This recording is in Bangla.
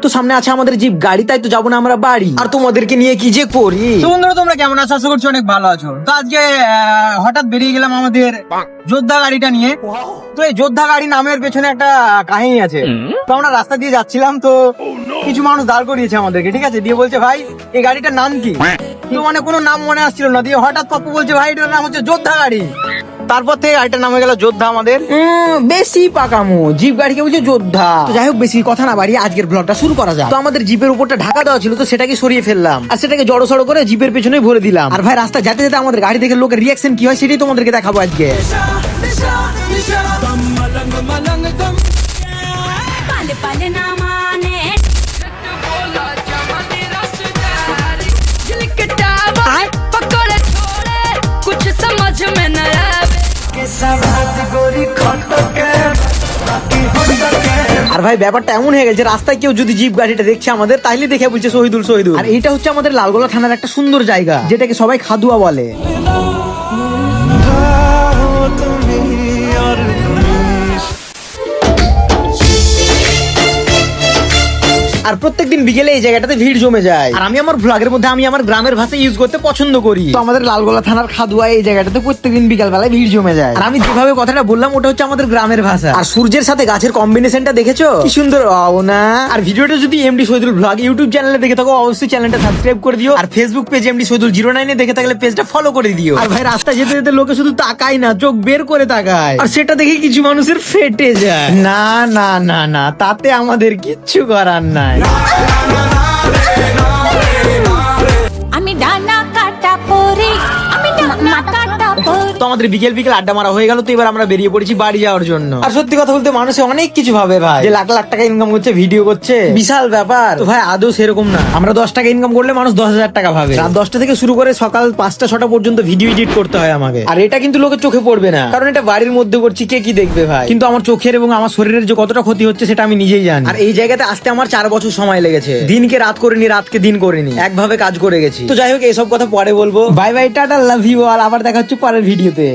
তো সামনে আছে আমাদের জিপ গাড়ি, তাই তো যাবো না আমরা বাড়ি। আর তোমাদেরকে নিয়ে কি যে করি। তো বন্ধুরা তোমরা কেমন আছো? আশা করছি অনেক ভালো আছো। তো আজকে হঠাৎ বেরিয়ে গেলাম আমাদের যোদ্ধা গাড়িটা নিয়ে। তো এই যোদ্ধা গাড়ি নামের পেছনে একটা কাহিনী আছে। তো আমরা রাস্তা দিয়ে যাচ্ছিলাম, তো কিছু মানুষ দাঁড় করিয়েছে আমাদেরকে, ঠিক আছে, দিয়ে বলছে ভাই এই গাড়িটার নাম কি। তো মানে কোনো নাম মনে আসছিল না, দিয়ে হঠাৎ পাপ্পু বলছে ভাই এটার নাম হচ্ছে যোদ্ধা গাড়ি। তারপর থেকে গাড়িটার নাম হয়ে গেল যোদ্ধা আমাদের। বেশি পাকামো, জিপ গাড়িকে বলছে যোদ্ধা। তো যাই হোক, বেশি কথা না বাড়িয়ে আজকের ব্লগটা শুরু করা যাক। তো আমাদের জিপের উপরটা ঢাকা দেওয়া ছিল, তো সেটাকে সরিয়ে ফেললাম আর সেটাকে জড়ো সড়ো করে জিপের পেছনে ভরে দিলাম। আর ভাই রাস্তা যেতে যেতে আমাদের গাড়ি দেখে লোকের রিয়াকশন কি হয় সেটাই তোমাদেরকে দেখাবো আজকে। আর ভাই ব্যাপারটা এমন হয়ে গেছে, রাস্তায় কেউ যদি জিপ গাড়িটা দেখছে আমাদের, তাহলে দেখে বলছে শহীদুল শহীদুল। আর এইটা হচ্ছে আমাদের লালগোলা থানার একটা সুন্দর জায়গা, যেটাকে সবাই খাদুয়া বলে। আর প্রত্যেকদিন বিকেলে এই জায়গাটাতে ভিড় জমে যায়। আর আমি আমার ভ্লগের মধ্যে আমি আমার গ্রামের ভাষা ইউজ করতে পছন্দ করি। তো আমাদের লালগোলা থানার খাদুয়া এই জায়গাটাতে প্রত্যেকদিন বিকাল বেলায় ভিড় জমে যায়। আর আমি যেভাবে কথাটা বললাম ওটা হচ্ছে আমাদের গ্রামের ভাষা। আর সূর্যের সাথে গাছের কম্বিনেশনটা দেখেছো কি সুন্দর, না? আর ভিডিওটা যদি এমডি শহীদুল ভ্লগ ইউটিউব চ্যানেলে দেখে থাকো, অবশ্যই চ্যানেলটা সাবস্ক্রাইব করে দিও। আর ফেসবুক পেজ এমডি শহীদুল 09 দেখে থাকলে পেজটা ফলো করে দিও। আর ভাই রাস্তা যেতে যেতে লোকে শুধু তাকায় না, চোখ বের করে তাকায়। আর সেটা দেখে কিছু মানুষের ফেটে যায়। না না না না, তাতে আমাদের কিচ্ছু করার নাই। আমি ডানা কাটা পরি, আমি ডানা কাটা পরি। তো আমাদের বিকেল বিকেল আড্ডা মারা হয়ে গেল, তো এবার আমরা বেরিয়ে পড়েছি বাড়ি যাওয়ার জন্য। আর সত্যি কথা বলতে মানুষে অনেক কিছু ভাবে ভাই, যে লাখ লাখ টাকা ইনকাম করছে, ভিডিও করছে, বিশাল ব্যাপার। তো ভাই আদৌ সেরকম না। আমরা 10 টাকা ইনকাম করলে মানুষ 10,000 টাকা ভাবে। রাত 10টা থেকে শুরু করে সকাল 5টা 6টা পর্যন্ত ভিডিও এডিট করতে হয় আমাকে। আর এটা কিন্তু লোকের চোখে পড়বে না, কারণ এটা বাড়ির মধ্যে করছি, কে কি দেখবে ভাই। কিন্তু আমার চোখের এবং আমার শরীরের যে কতটা ক্ষতি হচ্ছে সেটা আমি নিজেই জানি। আর এই জায়গাতে আসতে আমার 4 বছর সময় লেগেছে। দিনকে রাত করিনি, রাতকে দিন করিনি, একভাবে কাজ করে গেছি। তো যাই হোক, এইসব কথা পরে বলবো। Bye bye, tata, love you all. আবার দেখা হচ্ছে পরের ভিডিওতে।